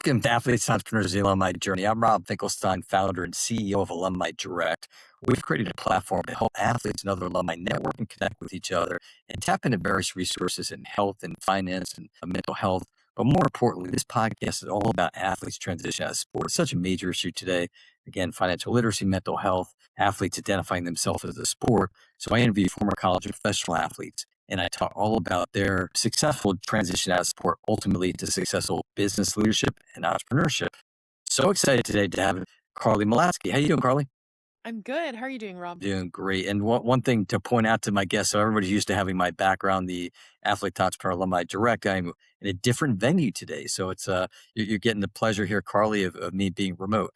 Welcome to Athletes, Entrepreneurs, the Alumni Journey. I'm Rob Finkelstein, founder and CEO of Alumni Direct. We've created a platform to help athletes and other alumni network and connect with each other and tap into various resources in health and finance and mental health. But more importantly, this podcast is all about athletes transition out of sport. It's such a major issue today. Again, financial literacy, mental health, athletes identifying themselves as a sport. So I interview former college and professional athletes, and I talk all about their successful transition out of sport, ultimately to successful business leadership and entrepreneurship. So excited today to have Carly Malatskey. How you doing, Carly? I'm good. How are you doing, Rob? Doing great. And one thing to point out to my guests, so everybody's used to having my background, the Athlete Entrepreneur Alumni Direct. I'm in a different venue today. So it's you're getting the pleasure here, Carly, of me being remote.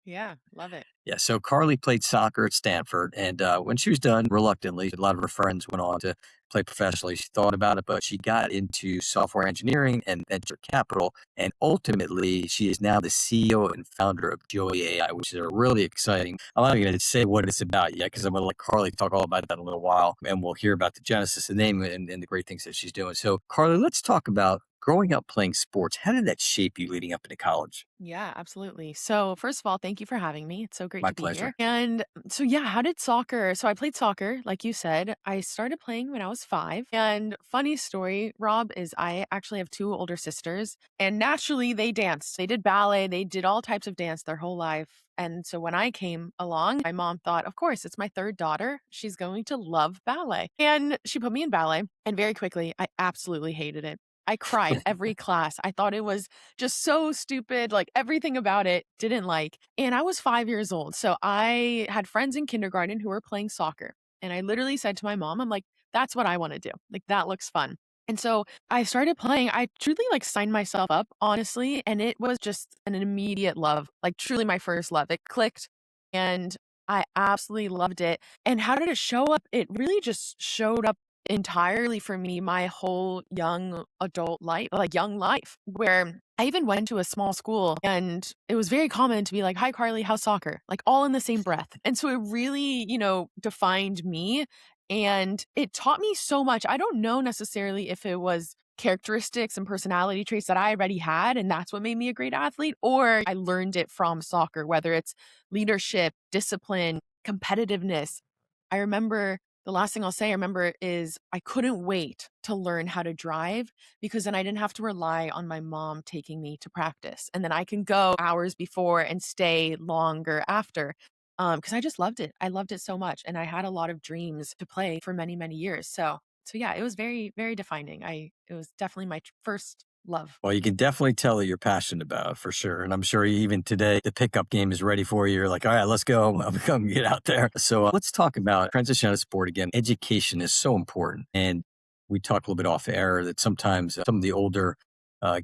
Yeah, love it. Yeah, so Carly played soccer at Stanford, and when she was done, reluctantly, a lot of her friends went on to play professionally. She thought about it, but she got into software engineering and venture capital, and ultimately, she is now the CEO and founder of Joy AI, which is a really exciting. I'm not going to say what it's about yet because I'm going to let Carly talk all about that in a little while, and we'll hear about the genesis, the name, and the great things that she's doing. So, Carly, let's talk about growing up playing sports. How did that shape you leading up into college? Yeah, absolutely. So, first of all, thank you for having me. It's so great My to be here. pleasure. And yeah, how did soccer? So, I played soccer, like you said. I started playing when I was 5. And funny story, Rob, is I actually have 2 older sisters, and naturally they danced. They did ballet, they did all types of dance their whole life. And so when I came along, my mom thought, of course, it's my third daughter. She's going to love ballet. And she put me in ballet. And very quickly, I absolutely hated it. I cried every class. I thought it was just so stupid, like everything about it didn't like. And I was 5 years old. So I had friends in kindergarten who were playing soccer. And I literally said to my mom, I'm like, that's what I want to do. Like that looks fun. And so I started playing. I truly like signed myself up, honestly. And it was just an immediate love, like truly my first love. It clicked and I absolutely loved it. And how did it show up? It really just showed up entirely for me my whole young adult life, like young life, where I even went to a small school and it was very common to be like, hi, Carly, how's soccer? Like all in the same breath. And so it really, defined me and it taught me so much. I don't know necessarily if it was characteristics and personality traits that I already had, and that's what made me a great athlete, or I learned it from soccer, whether it's leadership, discipline, competitiveness. I remember the last thing I'll say I remember is I couldn't wait to learn how to drive because then I didn't have to rely on my mom taking me to practice. And then I can go hours before and stay longer after. Because I just loved it. I loved it so much. And I had a lot of dreams to play for many, many years. So yeah, it was very, very defining. It was definitely my first love. Well, you can definitely tell that you're passionate about it for sure. And I'm sure even today, the pickup game is ready for you. You're like, all right, let's go. I'm come get out there. So let's talk about transition out of sport again. Education is so important. And we talked a little bit off air that sometimes some of the older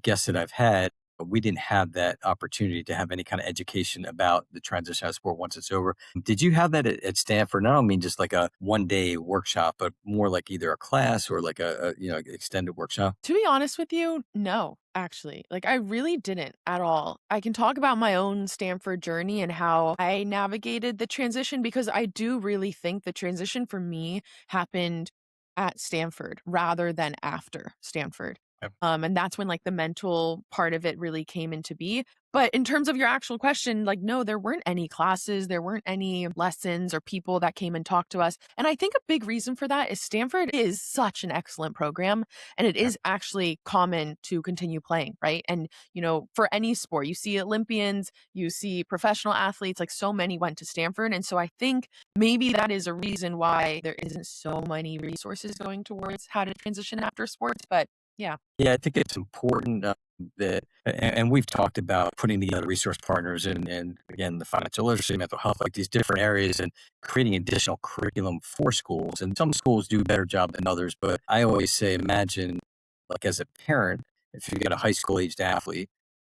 guests that I've had, we didn't have that opportunity to have any kind of education about the transition out of sport once it's over. Did you have that at Stanford? And I don't mean just like a 1 day workshop, but more like either a class or like a extended workshop. To be honest with you, no, actually. Like, I really didn't at all. I can talk about my own Stanford journey and how I navigated the transition because I do really think the transition for me happened at Stanford rather than after Stanford. Yep. And that's when like the mental part of it really came into be. But in terms of your actual question, like, no, there weren't any classes, there weren't any lessons or people that came and talked to us. And I think a big reason for that is Stanford is such an excellent program and it is actually common to continue playing, right? And, for any sport, you see Olympians, you see professional athletes, like so many went to Stanford. And so I think maybe that is a reason why there isn't so many resources going towards how to transition after sports. But yeah. Yeah, I think it's important that, and we've talked about putting together resource partners and again, the financial literacy, mental health, like these different areas and creating additional curriculum for schools. And some schools do a better job than others, but I always say, imagine like as a parent, if you get a high school aged athlete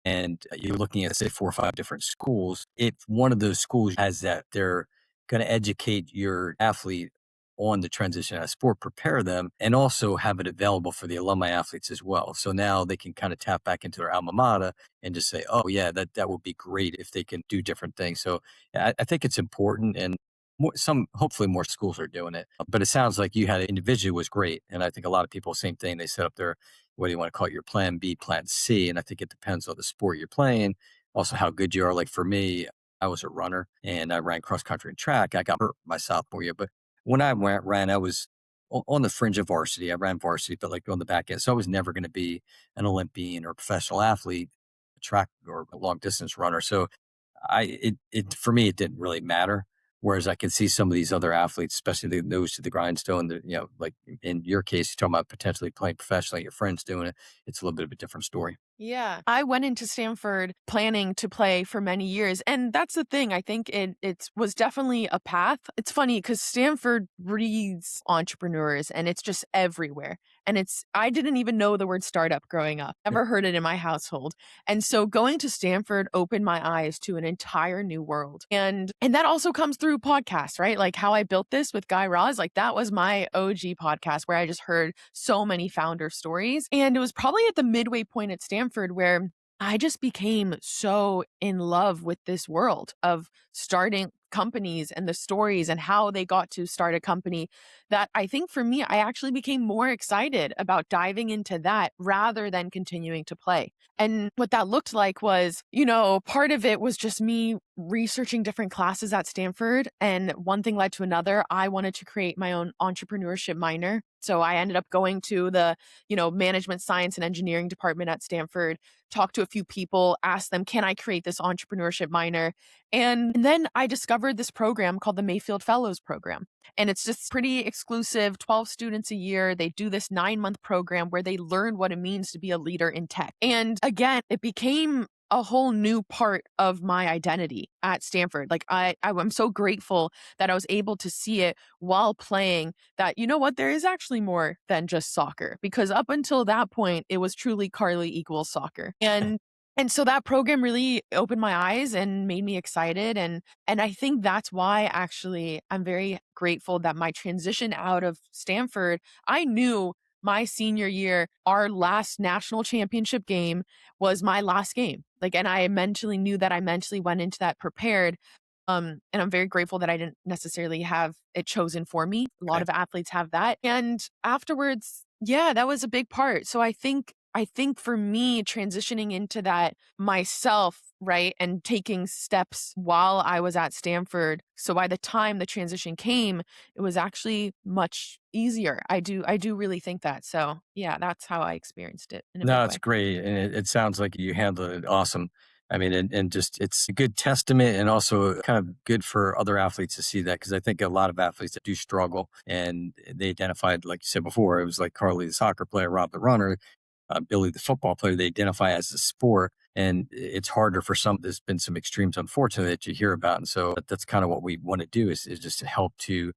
and you're looking at say 4 or 5 different schools, if one of those schools has that, they're going to educate your athlete on the transition out of sport, prepare them, and also have it available for the alumni athletes as well. So now they can kind of tap back into their alma mater and just say, oh yeah, that would be great if they can do different things. So yeah, I think it's important, and hopefully more schools are doing it. But it sounds like you had it individually was great, and I think a lot of people same thing. They set up their what do you want to call it, your plan B, plan C. And I think it depends on the sport you're playing, also how good you are. Like for me, I was a runner and I ran cross country and track. I got hurt my sophomore year, but when I ran, I was on the fringe of varsity. I ran varsity, but like on the back end. So I was never going to be an Olympian or a professional athlete, a track or a long distance runner. So for me, it didn't really matter. Whereas I can see some of these other athletes, especially the nose to the grindstone, that, like in your case, you're talking about potentially playing professionally, your friends doing it. It's a little bit of a different story. Yeah. I went into Stanford planning to play for many years. And that's the thing. I think it was definitely a path. It's funny because Stanford breeds entrepreneurs and it's just everywhere. And I didn't even know the word startup growing up, Yeah. never heard it in my household. And so going to Stanford opened my eyes to an entire new world. And that also comes through podcasts, right? Like how I built this with Guy Raz, like that was my OG podcast where I just heard so many founder stories. And it was probably at the midway point at Stanford where I just became so in love with this world of starting companies and the stories and how they got to start a company that I think for me, I actually became more excited about diving into that rather than continuing to play. And what that looked like was, part of it was just me researching different classes at Stanford. And one thing led to another. I wanted to create my own entrepreneurship minor. So I ended up going to the, management science and engineering department at Stanford, talked to a few people, asked them, can I create this entrepreneurship minor? And then I discovered this program called the Mayfield Fellows Program. And it's just pretty exclusive, 12 students a year. They do this 9-month program where they learn what it means to be a leader in tech. And again, it became a whole new part of my identity at Stanford. Like I'm so grateful that I was able to see it while playing that, there is actually more than just soccer, because up until that point, it was truly Carly equals soccer. And so that program really opened my eyes and made me excited. And I think that's why actually I'm very grateful that my transition out of Stanford, I knew my senior year, our last national championship game was my last game. Like, and I mentally knew that I mentally went into that prepared. And I'm very grateful that I didn't necessarily have it chosen for me. A lot Okay. of athletes have that. And afterwards, yeah, that was a big part. So I think for me, transitioning into that myself, right, and taking steps while I was at Stanford. So by the time the transition came, it was actually much easier. I do really think that. So yeah, that's how I experienced it in a No, big it's way. great. And it sounds like you handled it awesome. I mean, and just it's a good testament and also kind of good for other athletes to see that because I think a lot of athletes that do struggle and they identified, like you said before, it was like Carly, the soccer player, Rob, the runner, Billy, the football player, they identify as a sport. And it's harder for some. There's been some extremes, unfortunately, that you hear about. And so that's kind of what we want to do is just to help to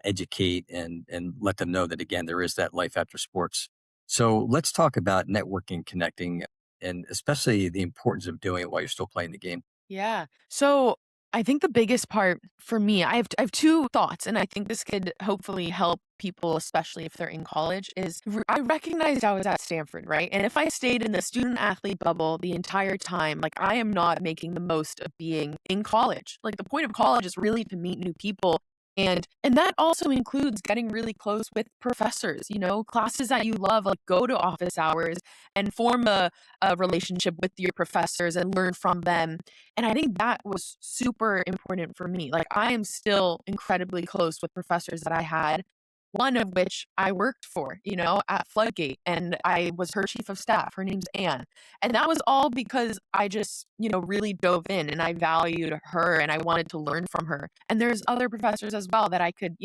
educate and let them know that again there is that life after sports. So let's talk about networking, connecting, and especially the importance of doing it while you're still playing the game. Yeah. So I think the biggest part for me, I have two thoughts, and I think this could hopefully help people, especially if they're in college, is I recognized I was at Stanford, right? And if I stayed in the student athlete bubble the entire time, like I am not making the most of being in college. Like the point of college is really to meet new people. And that also includes getting really close with professors, classes that you love, like go to office hours and form a relationship with your professors and learn from them. And I think that was super important for me. Like I am still incredibly close with professors that I had, one of which I worked for, at Floodgate, and I was her chief of staff. Her name's Anne. And that was all because I just, really dove in and I valued her and I wanted to learn from her. And there's other professors as well that I could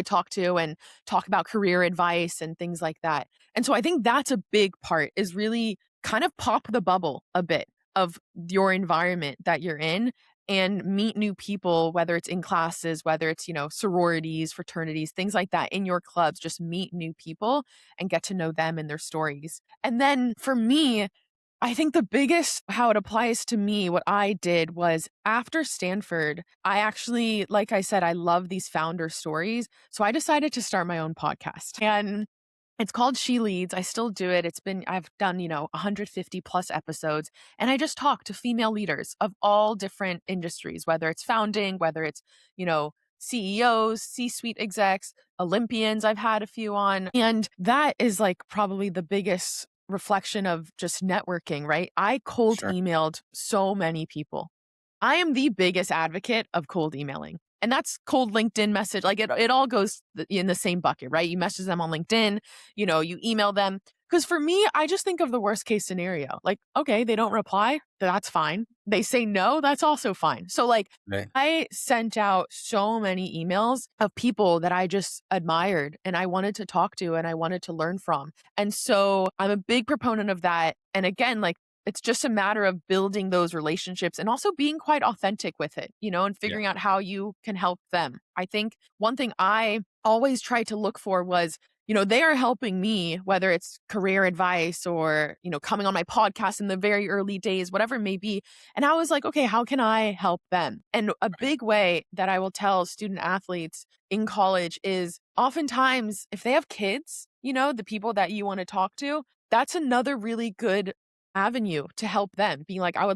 talk to and talk about career advice and things like that. And so I think that's a big part, is really kind of pop the bubble a bit of your environment that you're in and meet new people, whether it's in classes, whether it's, sororities, fraternities, things like that in your clubs. Just meet new people and get to know them and their stories. And then for me, I think the biggest, how it applies to me, what I did was after Stanford, I actually, like I said, I love these founder stories. So I decided to start my own podcast. And it's called She Leads. I still do it. I've done, 150 plus episodes, and I just talk to female leaders of all different industries, whether it's founding, whether it's, you know, CEOs, C-suite execs, Olympians. I've had a few on. And that is like probably the biggest reflection of just networking, right? I cold Sure. emailed so many people. I am the biggest advocate of cold emailing. And that's cold LinkedIn message. Like it all goes in the same bucket, right? You message them on LinkedIn, you email them. Because for me, I just think of the worst case scenario. Like, okay, they don't reply. That's fine. They say no. That's also fine. So, like, Right. I sent out so many emails of people that I just admired and I wanted to talk to and I wanted to learn from. And so I'm a big proponent of that. And again, like, it's just a matter of building those relationships and also being quite authentic with it, and Yeah. figuring out how you can help them. I think one thing I always tried to look for was, they are helping me, whether it's career advice or, coming on my podcast in the very early days, whatever it may be. And I was like, okay, how can I help them? And a big way that I will tell student athletes in college is oftentimes if they have kids, the people that you want to talk to, that's another really good avenue to help them. Being like, I'm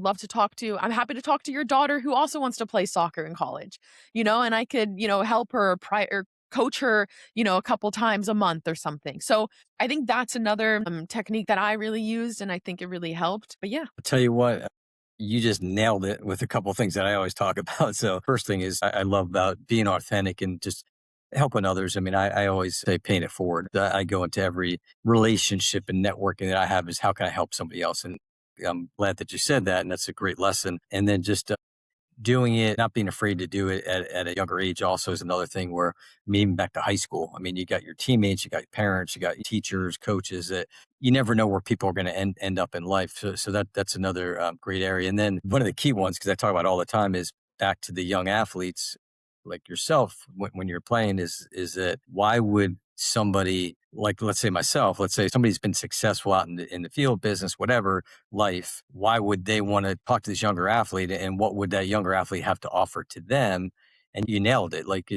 happy to talk to your daughter who also wants to play soccer in college, and I could, help her or coach her, a couple times a month or something. So I think that's another technique that I really used and I think it really helped. But yeah. I'll tell you what, you just nailed it with a couple of things that I always talk about. So first thing is I love about being authentic and just helping others. I mean, I always say paying it forward. I go into every relationship and networking that I have is how can I help somebody else? And I'm glad that you said that. And that's a great lesson. And then just doing it, not being afraid to do it at a younger age also is another thing where, I mean, even back to high school, I mean, you got your teammates, you got your parents, you got your teachers, coaches that you never know where people are going to end up in life. So that's another great area. And then one of the key ones, because I talk about all the time, is back to the young athletes like yourself when you're playing is that why would somebody like, let's say myself, let's say somebody's been successful out in the field business, whatever life, why would they want to talk to this younger athlete and what would that younger athlete have to offer to them? And you nailed it. Like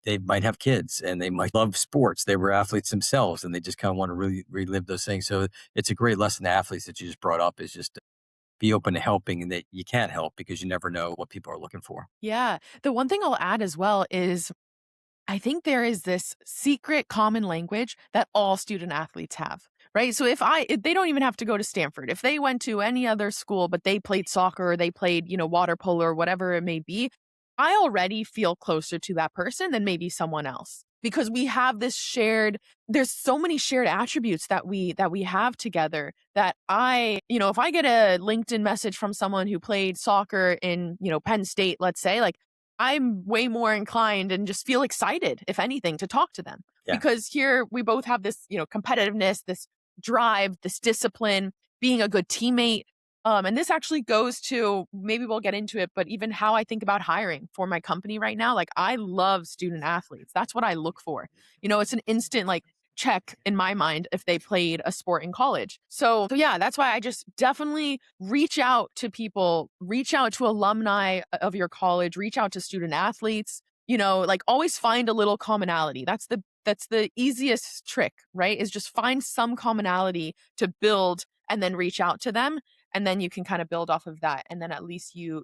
they might have kids and they might love sports. They were athletes themselves and they just kind of want to really relive those things. So it's a great lesson to athletes that you just brought up is just be open to helping and that you can't help because you never know what people are looking for. Yeah. The one thing I'll add as well is I think there is this secret common language that all student athletes have, right? So if they don't even have to go to Stanford, if they went to any other school, but they played soccer or they played, water polo or whatever it may be, I already feel closer to that person than maybe someone else because we have there's so many shared attributes that we have together that if I get a LinkedIn message from someone who played soccer in, Penn State, let's say, like I'm way more inclined and just feel excited, if anything, to talk to them Yeah. because here we both have this, competitiveness, this drive, this discipline, being a good teammate. And this actually goes to maybe we'll get into it, but even how I think about hiring for my company right now. Like I love student athletes. That's what I look for. It's an instant like check in my mind if they played a sport in college. So yeah, that's why I just definitely reach out to people, reach out to alumni of your college, reach out to student athletes, like always find a little commonality. That's the easiest trick, right? Is just find some commonality to build and then reach out to them and then you can kind of build off of that and then at least you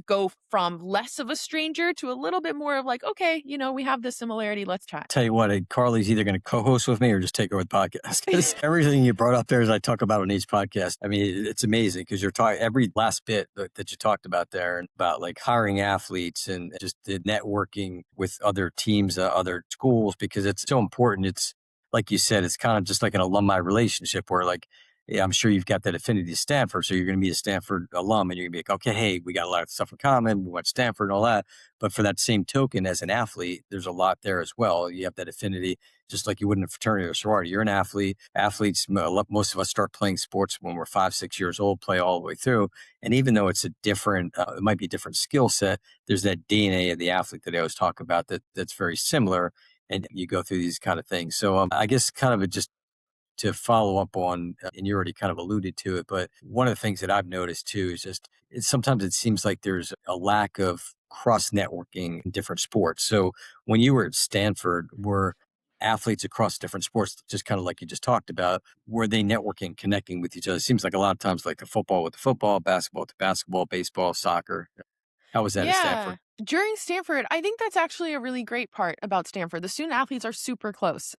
go from less of a stranger to a little bit more of like okay, we have this similarity, let's chat. Tell you what, Carly's either going to co-host with me or just take over the podcast because everything you brought up there, as I talk about on each podcast, I mean, it's amazing because you're talking every last bit that you talked about there and about like hiring athletes and just the networking with other teams, other schools, because it's so important. It's like you said, it's kind of just like an alumni relationship where like, yeah, I'm sure you've got that affinity to Stanford. So you're going to be a Stanford alum and you're going to be like, okay, hey, we got a lot of stuff in common. We went to Stanford and all that. But for that same token, as an athlete, there's a lot there as well. You have that affinity, just like you would in a fraternity or sorority. You're an athlete. Athletes, most of us start playing sports when we're 5, 6 years old, play all the way through. And even though it's it might be a different skill set, there's that DNA of the athlete that I always talk about that's very similar. And you go through these kind of things. So I guess kind of just to follow up on, and you already kind of alluded to it, but one of the things that I've noticed too is just sometimes it seems like there's a lack of cross networking in different sports. So when you were at Stanford, were athletes across different sports, just kind of like you just talked about, were they networking, connecting with each other? It seems like a lot of times like the football with the football, basketball with the basketball, baseball, soccer. How was that at Yeah. Stanford? During Stanford, I think that's actually a really great part about Stanford. The student athletes are super close.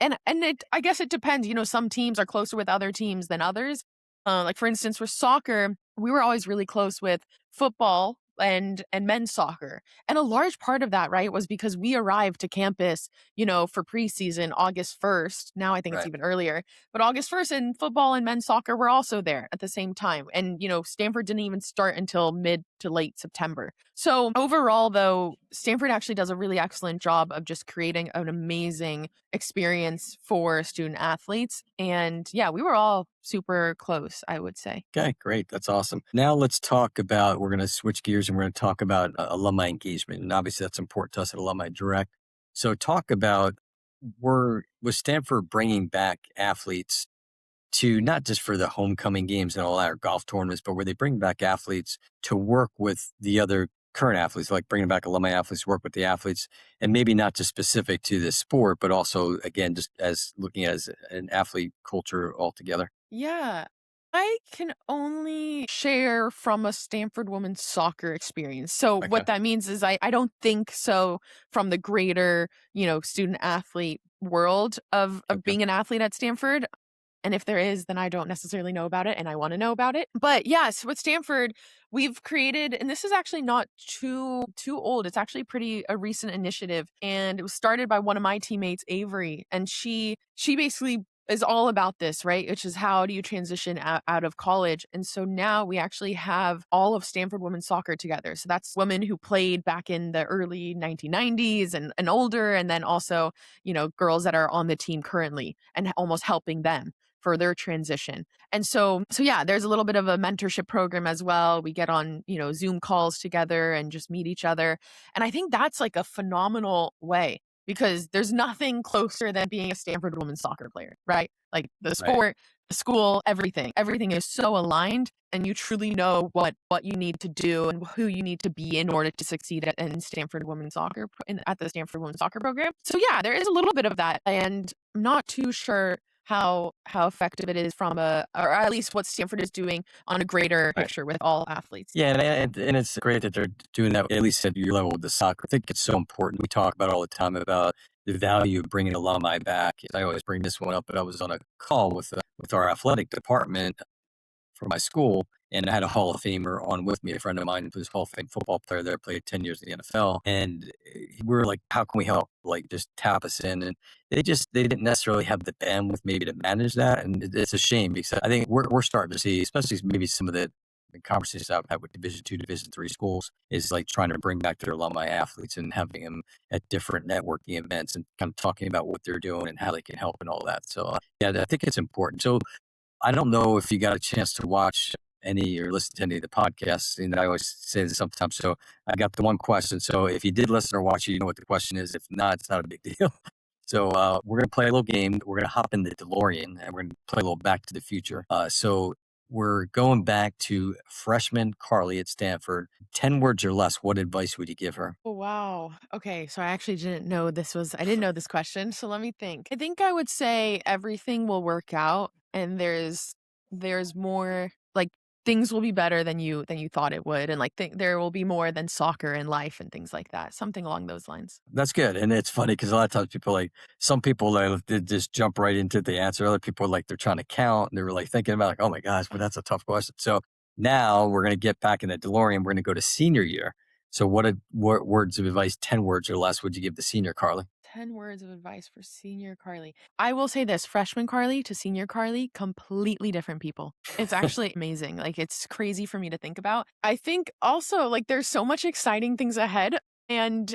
And it I guess it depends, some teams are closer with other teams than others. Like for instance, for soccer, we were always really close with football and men's soccer. And a large part of that, right, was because we arrived to campus, for preseason August 1st. Now I think it's Right. even earlier. But August 1st and football and men's soccer were also there at the same time. And, Stanford didn't even start until mid to late September. So overall, though, Stanford actually does a really excellent job of just creating an amazing experience for student athletes. And yeah, we were all super close, I would say. Okay, great. That's awesome. Now let's talk about, we're going to switch gears and we're going to talk about alumni engagement. And obviously that's important to us at Alumni Direct. So talk about, was Stanford bringing back athletes to not just for the homecoming games and all that or golf tournaments, but where they bring back athletes to work with the other current athletes, like bringing back alumni athletes to work with the athletes, and maybe not just specific to the sport, but also again, just as looking at as an athlete culture altogether. Yeah. I can only share from a Stanford women's soccer experience. So Okay. what that means is I don't think so from the greater, student athlete world of Okay. being an athlete at Stanford. And if there is, then I don't necessarily know about it and I want to know about it. But yes, with Stanford, we've created, and this is actually not too old. It's actually pretty a recent initiative. And it was started by one of my teammates, Avery. And she basically is all about this, right? Which is how do you transition out of college? And so now we actually have all of Stanford women's soccer together. So that's women who played back in the early 1990s and older, and then also, girls that are on the team currently and almost helping them for their transition. And so yeah, there's a little bit of a mentorship program as well. We get on, Zoom calls together and just meet each other. And I think that's like a phenomenal way because there's nothing closer than being a Stanford women's soccer player, right? Like the Right. sport, the school, everything. Everything is so aligned and you truly know what you need to do and who you need to be in order to succeed in Stanford women's soccer at the Stanford women's soccer program. So yeah, there is a little bit of that and I'm not too sure how effective it is from or at least what Stanford is doing on a greater Right. picture with all athletes. Yeah, and it's great that they're doing that, at least at your level with the soccer. I think it's so important. We talk about all the time about the value of bringing alumni back. I always bring this one up, but I was on a call with our athletic department for my school, and I had a Hall of Famer on with me, a friend of mine who's a Hall of Fame football player there, played 10 years in the NFL. And we were like, how can we help? Like, just tap us in. And they didn't necessarily have the bandwidth maybe to manage that. And it's a shame because I think we're starting to see, especially maybe some of the conversations I've had with Division 2, Division 3 schools is like trying to bring back their alumni athletes and having them at different networking events and kind of talking about what they're doing and how they can help and all that. So yeah, I think it's important. So I don't know if you got a chance to watch any or listen to any of the podcasts. And I always say this sometimes. So I got the one question. So if you did listen or watch it, you know what the question is. If not, it's not a big deal. So we're going to play a little game. We're going to hop in the DeLorean and we're going to play a little Back to the Future. So we're going back to freshman Carly at Stanford. 10 words or less. What advice would you give her? Oh, wow. Okay, so I actually I didn't know this question, so let me think. I think I would say everything will work out and there's more like things will be better than you thought it would and like there will be more than soccer in life and things like that. Something along those lines. That's good. And it's funny because a lot of times people like, some people they just jump right into the answer. Other people like they're trying to count and they were like thinking about like, oh my gosh, but that's a tough question. So now we're going to get back in the DeLorean. We're going to go to senior year. So what words of advice, 10 words or less, would you give the senior Carly? 10 words of advice for senior Carly. I will say this, freshman Carly to senior Carly, completely different people. It's actually amazing. Like it's crazy for me to think about. I think also like there's so much exciting things ahead and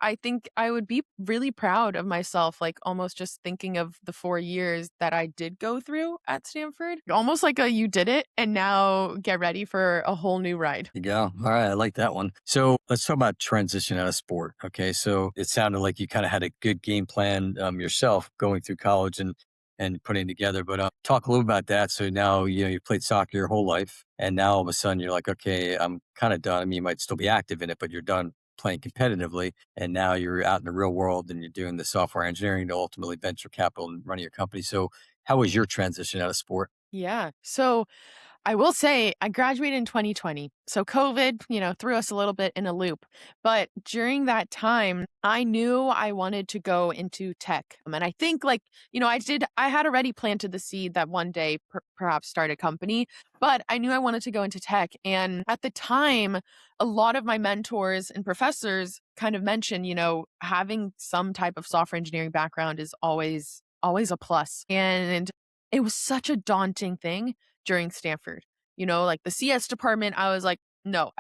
I think I would be really proud of myself, like almost just thinking of the 4 years that I did go through at Stanford. Almost like a you did it and now get ready for a whole new ride. You go. All right. I like that one. So let's talk about transition out of sport. Okay. So it sounded like you kind of had a good game plan yourself going through college and putting together, but talk a little about that. So now, you played soccer your whole life and now all of a sudden you're like, okay, I'm kind of done. I mean, you might still be active in it, but you're done playing competitively. And now you're out in the real world and you're doing the software engineering to ultimately venture capital and running your company. So how was your transition out of sport? Yeah. So I will say I graduated in 2020. So COVID, threw us a little bit in a loop. But during that time, I knew I wanted to go into tech. And I think I had already planted the seed that one day perhaps start a company, but I knew I wanted to go into tech. And at the time, a lot of my mentors and professors kind of mentioned, having some type of software engineering background is always a plus. And it was such a daunting thing during Stanford. Like the CS department, I was like, no,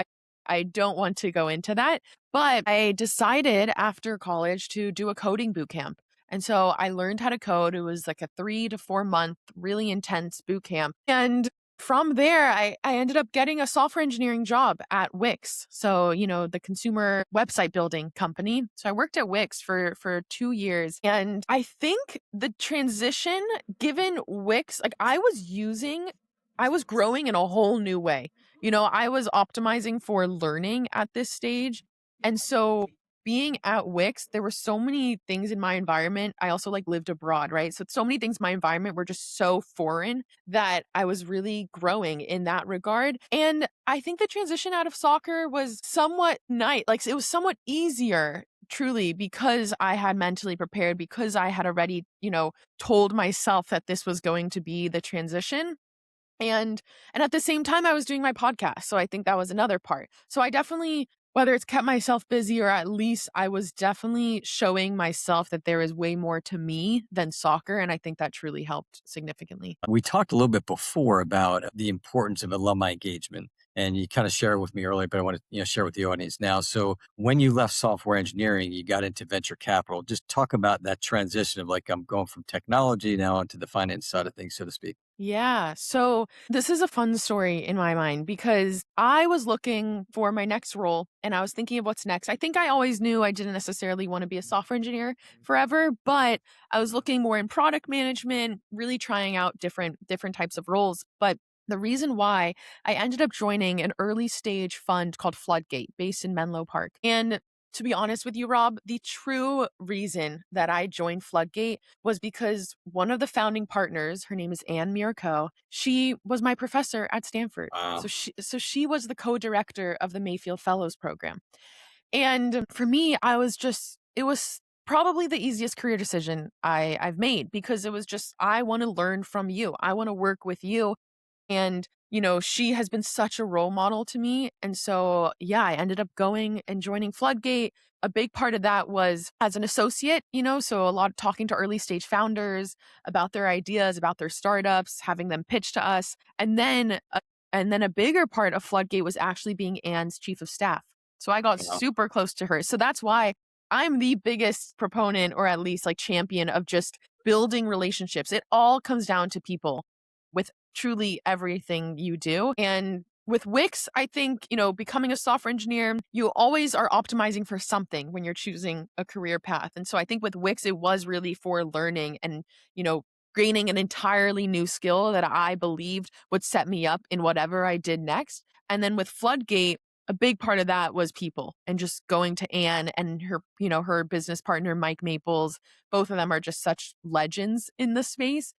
I don't want to go into that. But I decided after college to do a coding boot camp. And so I learned how to code. It was like a 3 to 4 month, really intense boot camp. And from there, I ended up getting a software engineering job at Wix. So, the consumer website building company. So I worked at Wix for 2 years. And I think the transition given Wix, like I was growing in a whole new way. I was optimizing for learning at this stage. And so being at Wix, there were so many things in my environment. I also lived abroad, right? So many things in my environment were just so foreign that I was really growing in that regard. And I think the transition out of soccer was somewhat nice. Like it was somewhat easier truly because I had mentally prepared, because I had already, told myself that this was going to be the transition. And at the same time, I was doing my podcast. So I think that was another part. So I definitely, whether it's kept myself busy or at least I was definitely showing myself that there is way more to me than soccer. And I think that truly helped significantly. We talked a little bit before about the importance of alumni engagement, and you kind of shared with me earlier, but I want to share with the audience now. So when you left software engineering, you got into venture capital. Just talk about that transition of I'm going from technology now onto the finance side of things, so to speak. Yeah. So this is a fun story in my mind because I was looking for my next role and I was thinking of what's next. I think I always knew I didn't necessarily want to be a software engineer forever, but I was looking more in product management, really trying out different types of roles. But the reason why I ended up joining an early stage fund called Floodgate based in Menlo Park. And to be honest with you, Rob, the true reason that I joined Floodgate was because one of the founding partners, her name is Anne Miraco, she was my professor at Stanford. Wow. So she was the co-director of the Mayfield Fellows program. And for me, it was probably the easiest career decision I've made because it was just, I want to learn from you. I want to work with you. And, she has been such a role model to me. And so, yeah, I ended up going and joining Floodgate. A big part of that was as an associate, so a lot of talking to early stage founders about their ideas, about their startups, having them pitch to us. And then a bigger part of Floodgate was actually being Anne's chief of staff. So I got Wow. super close to her. So that's why I'm the biggest proponent or at least champion of just building relationships. It all comes down to people with truly everything you do. And with Wix, I think, becoming a software engineer, you always are optimizing for something when you're choosing a career path. And so I think with Wix, it was really for learning and, gaining an entirely new skill that I believed would set me up in whatever I did next. And then with Floodgate, a big part of that was people and just going to Anne and her business partner, Mike Maples. Both of them are just such legends in the space.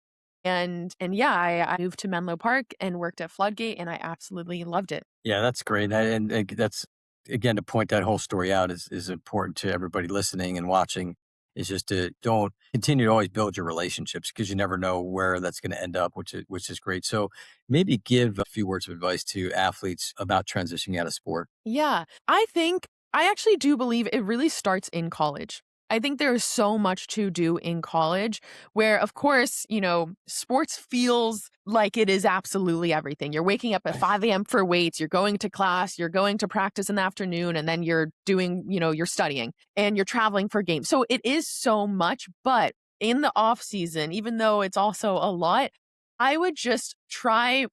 And yeah, I moved to Menlo Park and worked at Floodgate, and I absolutely loved it. Yeah, that's great. And that's, again, to point that whole story out is important to everybody listening and watching. Is just to don't continue to always build your relationships because you never know where that's going to end up, which is great. So maybe give a few words of advice to athletes about transitioning out of sport. Yeah, I actually do believe it really starts in college. I think there is so much to do in college where, of course, sports feels like it is absolutely everything. You're waking up at 5 a.m. for weights, you're going to class, you're going to practice in the afternoon, and then you're doing, you're studying and you're traveling for games. So it is so much, but in the off season, even though it's also a lot, I would just try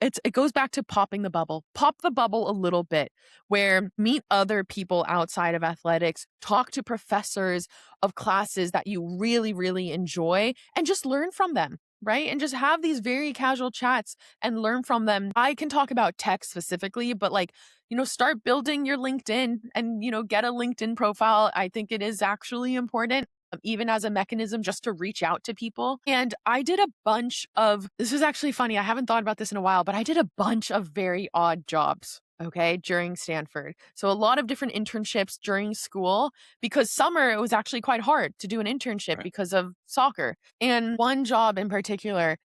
it goes back to popping the bubble. Pop the bubble a little bit where meet other people outside of athletics, talk to professors of classes that you really, really enjoy and just learn from them, right? And just have these very casual chats and learn from them. I can talk about tech specifically, but start building your LinkedIn and, get a LinkedIn profile. I think it is actually important. even as a mechanism just to reach out to people. And I did a bunch of, this is actually funny. I haven't thought about this in a while, but I did a bunch of very odd jobs. Okay, during Stanford. So a lot of different internships during school because summer it was actually quite hard to do an internship Right. because of soccer. And one job in particular,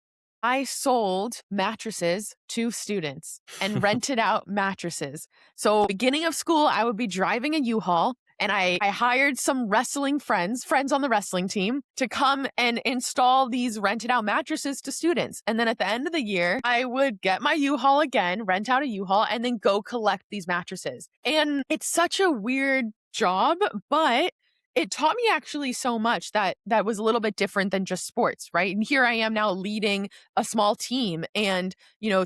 I sold mattresses to students and rented out mattresses. So beginning of school, I would be driving a U-Haul and I hired some wrestling friends on the wrestling team to come and install these rented out mattresses to students. And then at the end of the year, I would get my U-Haul again, rent out a U-Haul, and then go collect these mattresses. And it's such a weird job, but it taught me actually so much that was a little bit different than just sports, right? And here I am now leading a small team and,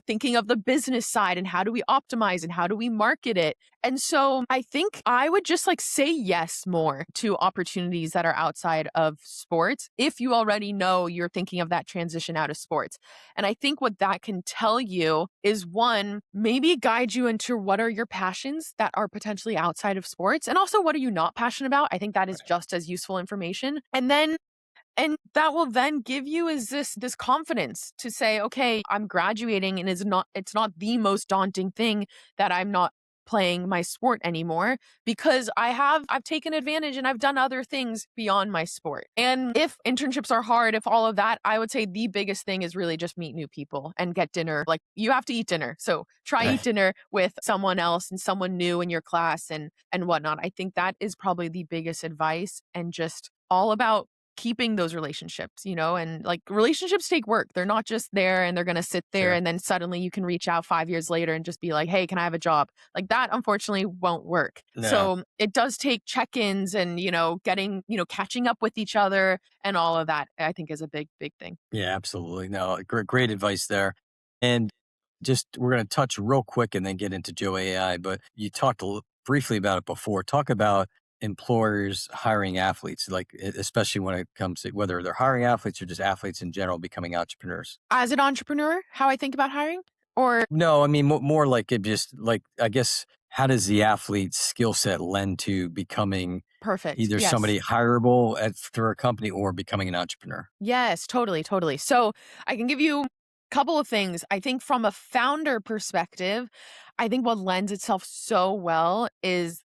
thinking of the business side and how do we optimize and how do we market it? And so I think I would just like say yes more to opportunities that are outside of sports if you already know you're thinking of that transition out of sports. And I think what that can tell you is one, maybe guide you into what are your passions that are potentially outside of sports and also what are you not passionate about. I think that is just as useful information. And that will then give you is this confidence to say, okay, I'm graduating and it's not the most daunting thing that I'm not playing my sport anymore because I've taken advantage and I've done other things beyond my sport. And if internships are hard, if all of that, I would say the biggest thing is really just meet new people and get dinner. Like you have to eat dinner. So try eat Right. dinner with someone else and someone new in your class and whatnot. I think that is probably the biggest advice and just all about keeping those relationships, and like relationships take work. They're not just there and they're going to sit there Sure. and then suddenly you can reach out 5 years later and just be like, hey, can I have a job? Like that, unfortunately, won't work. No. So it does take check-ins and, getting, catching up with each other and all of that, I think is a big, big thing. Yeah, absolutely. No, great advice there. And just we're going to touch real quick and then get into Joe AI. But you talked briefly about it before. Talk about employers hiring athletes, like especially when it comes to whether they're hiring athletes or just athletes in general becoming entrepreneurs. As an entrepreneur, how I think about hiring or No, I mean more like it just like I guess how does the athlete's skill set lend to becoming perfect. either Yes. somebody hireable for a company or becoming an entrepreneur? Yes, totally, totally. So I can give you a couple of things. I think from a founder perspective, I think what lends itself so well is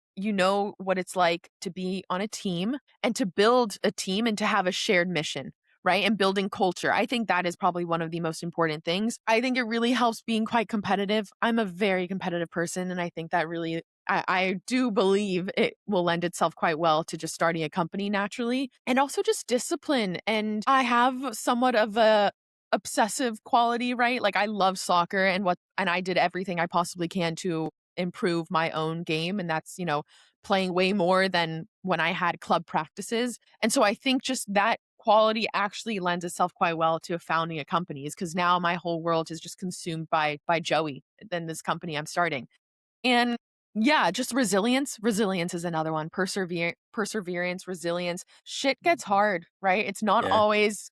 what it's like to be on a team and to build a team and to have a shared mission, right? And building culture. I think that is probably one of the most important things. I think it really helps being quite competitive. I'm a very competitive person, and I think that really I do believe it will lend itself quite well to just starting a company naturally and also just discipline. And I have somewhat of a obsessive quality, right? Like I love soccer and I did everything I possibly can to improve my own game. And that's, playing way more than when I had club practices. And so I think just that quality actually lends itself quite well to founding a company is because now my whole world is just consumed by Joey, then this company I'm starting. And yeah, just resilience. Resilience is another one. Perseverance, resilience. Shit gets hard, right? Yeah. It's not always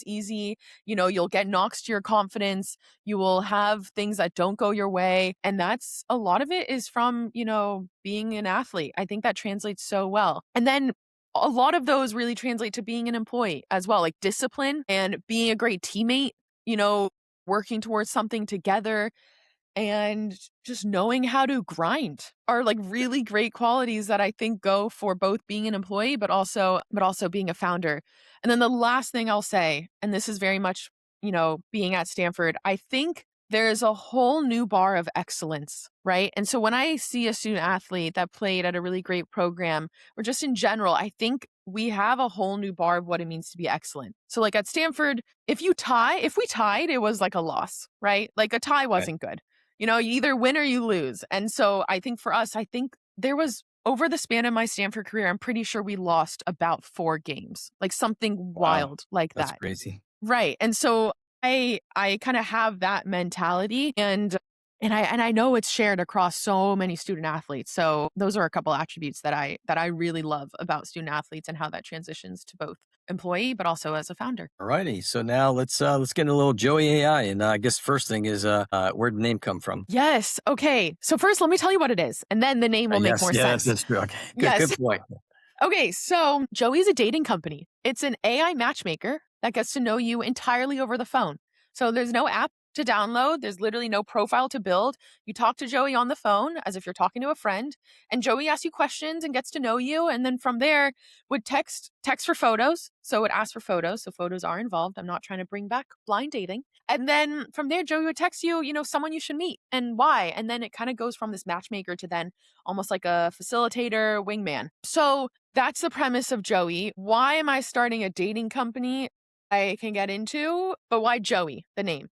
easy. You'll get knocks to your confidence. You will have things that don't go your way. And that's a lot of it is from, being an athlete. I think that translates so well. And then a lot of those really translate to being an employee as well, like discipline and being a great teammate, you know, working towards something together and just knowing how to grind are like really great qualities that I think go for both being an employee but also being a founder. And then the last thing I'll say, and this is very much, being at Stanford, I think there's a whole new bar of excellence, right? And so when I see a student athlete that played at a really great program or just in general, I think we have a whole new bar of what it means to be excellent. So like at Stanford, if we tied, it was like a loss, right? Like a tie Right. wasn't good. You either win or you lose. And so I think for us, I think there was over the span of my Stanford career, I'm pretty sure we lost about 4 games, like something Wow. wild like That's that. crazy. Right. And so I kind of have that mentality and I know it's shared across so many student athletes. So those are a couple attributes that I really love about student athletes and how that transitions to both employee but also as a founder. All righty. So now let's get into a little Joey AI. And I guess first thing is where'd the name come from? Yes. Okay. So first let me tell you what it is and then the name will make Yes, more yeah, that's, sense. that's true. Okay. Good Yes. point. Okay, so Joey's a dating company. It's an AI matchmaker that gets to know you entirely over the phone. So there's no app to download, there's literally no profile to build. You talk to Joey on the phone as if you're talking to a friend, and Joey asks you questions and gets to know you, and then from there would text for photos. So it would ask for photos, so photos are involved. I'm not trying to bring back blind dating. And then from there Joey would text you, someone you should meet and why. And then it kind of goes from this matchmaker to then almost like a facilitator, wingman. So that's the premise of Joey. Why am I starting a dating company? I can get into, but why Joey, the name?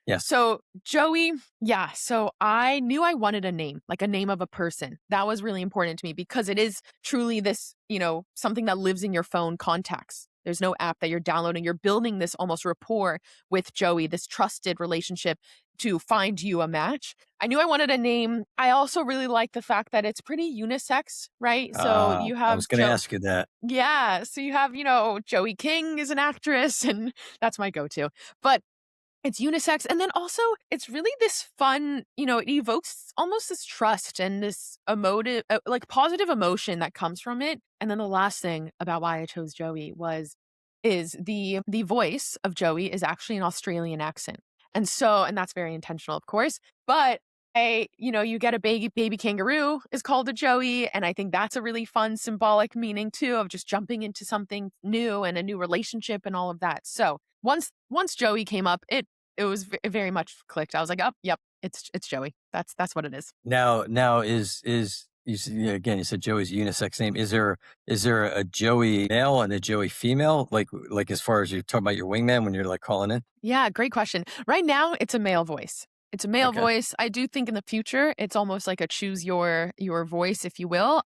Yeah. So Joey, yeah. So I knew I wanted a name, like a name of a person. That was really important to me because it is truly this, something that lives in your phone contacts. There's no app that you're downloading. You're building this almost rapport with Joey, this trusted relationship to find you a match. I knew I wanted a name. I also really like the fact that it's pretty unisex, right? So you I have was going to ask you that. yeah. So you have, Joey King is an actress, and that's my go to. But it's unisex. And then also, it's really this fun, it evokes almost this trust and this emotive, like positive emotion that comes from it. And then the last thing about why I chose Joey is the voice of Joey is actually an Australian accent. And that's very intentional, of course. But you get a baby kangaroo is called a Joey. And I think that's a really fun symbolic meaning too of just jumping into something new and a new relationship and all of that. So once Joey came up, it was very much clicked. I was like, oh, yep, it's Joey. That's what it is. Now again, you said Joey's a unisex name. Is there a Joey male and a Joey female? Like as far as you're talking about your wingman when you're like calling in? Yeah, great question. Right now, it's a male voice. It's a male Okay. voice. I do think in the future, it's almost like a choose your voice, if you will.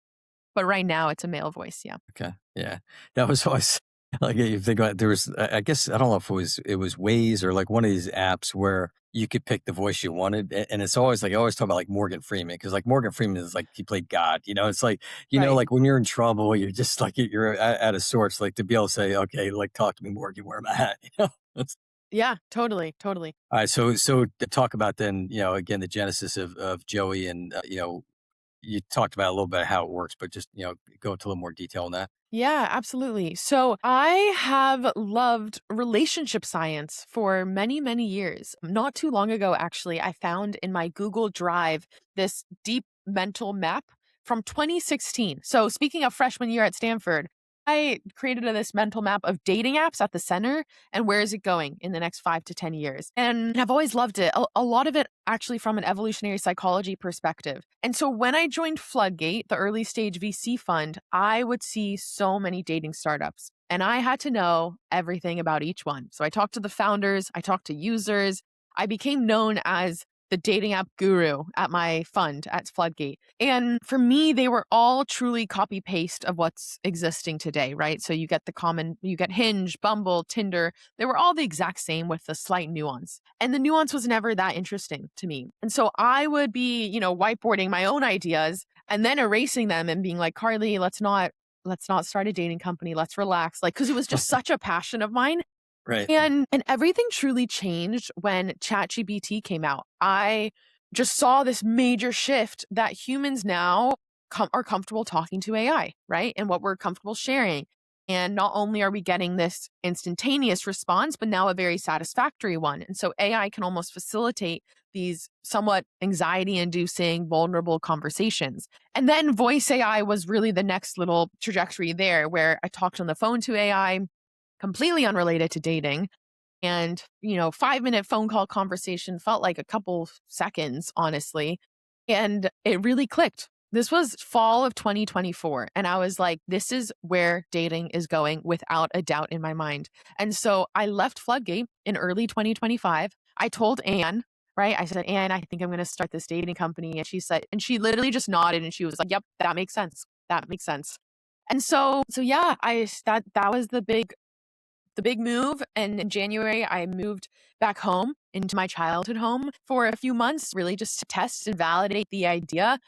But right now, it's a male voice. Yeah. Okay. Yeah. That was always like if you think about there was I guess I don't know if it was Waze or like one of these apps where you could pick the voice you wanted. And it's always like I always talk about like Morgan Freeman because like Morgan Freeman is like he played God, it's like, Right. like when you're in trouble, you're just like you're at a source, like to be able to say, okay, like talk to me, Morgan, where am I at? That's Yeah, totally, totally. all right. So to talk about then, again, the genesis of Joey and you talked about a little bit how it works, but just, go into a little more detail on that. Yeah, absolutely. So I have loved relationship science for many, many years. Not too long ago, actually, I found in my Google Drive this deep mental map from 2016. So speaking of freshman year at Stanford, I created this mental map of dating apps at the center and where is it going in the next 5 to 10 years. And I've always loved it. A lot of it actually from an evolutionary psychology perspective. And so when I joined Floodgate, the early stage VC fund, I would see so many dating startups and I had to know everything about each one. So I talked to the founders, I talked to users. I became known as the dating app guru at my fund at Floodgate. And for me, they were all truly copy paste of what's existing today, right? So you get Hinge, Bumble, Tinder. They were all the exact same with a slight nuance. And the nuance was never that interesting to me. And so I would be, whiteboarding my own ideas and then erasing them and being like, Carly, let's not start a dating company. Let's relax. Like, cause it was just such a passion of mine. Right. And everything truly changed when ChatGPT came out. I just saw this major shift that humans now are comfortable talking to AI, right? And what we're comfortable sharing. And not only are we getting this instantaneous response, but now a very satisfactory one. And so AI can almost facilitate these somewhat anxiety inducing, vulnerable conversations. And then voice AI was really the next little trajectory there where I talked on the phone to AI completely unrelated to dating. And, 5-minute phone call conversation felt like a couple seconds, honestly. And it really clicked. This was fall of 2024. And I was like, this is where dating is going without a doubt in my mind. And so I left Floodgate in early 2025. I told Anne, right? I said, Anne, I think I'm going to start this dating company. And she literally just nodded and she was like, yep, that makes sense. That makes sense. And so yeah, that was the big move. And in January, I moved back home into my childhood home for a few months, really just to test and validate the idea.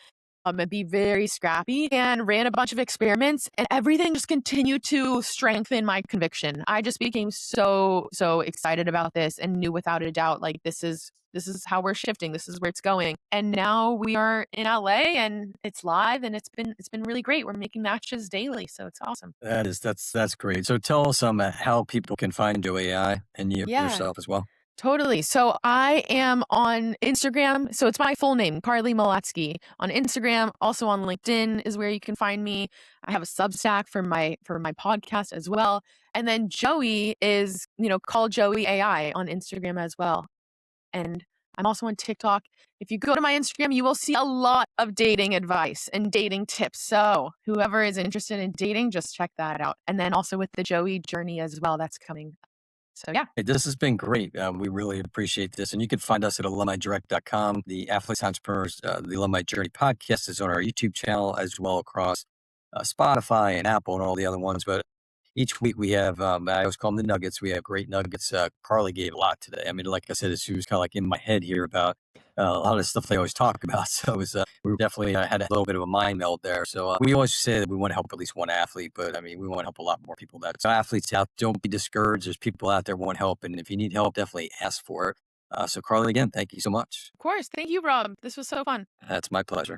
and be very scrappy, and ran a bunch of experiments, and everything just continued to strengthen my conviction. I just became so excited about this and knew without a doubt, like, this is how we're shifting. This is where it's going. And now we are in LA and it's live and it's been really great. We're making matches daily. So it's awesome. That's great. So tell us how people can find AI and Yeah. yourself as well. Totally. So I am on Instagram. So it's my full name, Carly Malatskey, on Instagram. Also on LinkedIn is where you can find me. I have a Substack for my podcast as well. And then Joey is, call Joey AI on Instagram as well. And I'm also on TikTok. If you go to my Instagram, you will see a lot of dating advice and dating tips. So whoever is interested in dating, just check that out. And then also with the Joey journey as well, that's coming. So yeah. Hey, this has been great. We really appreciate this. And you can find us at alumnidirect.com. The Athletes Entrepreneurs, the Alumni Journey podcast is on our YouTube channel as well across Spotify and Apple and all the other ones. But each week we have, I always call them the nuggets. We have great nuggets. Carly gave a lot today. I mean, like I said, she was kind of like in my head here about a lot of the stuff they always talk about. So it was, we definitely had a little bit of a mind meld there. So we always say that we want to help at least one athlete, but I mean, we want to help a lot more people. So athletes out, don't be discouraged. There's people out there who want help. And if you need help, definitely ask for it. So Carly, again, thank you so much. Of course. Thank you, Rob. This was so fun. That's my pleasure.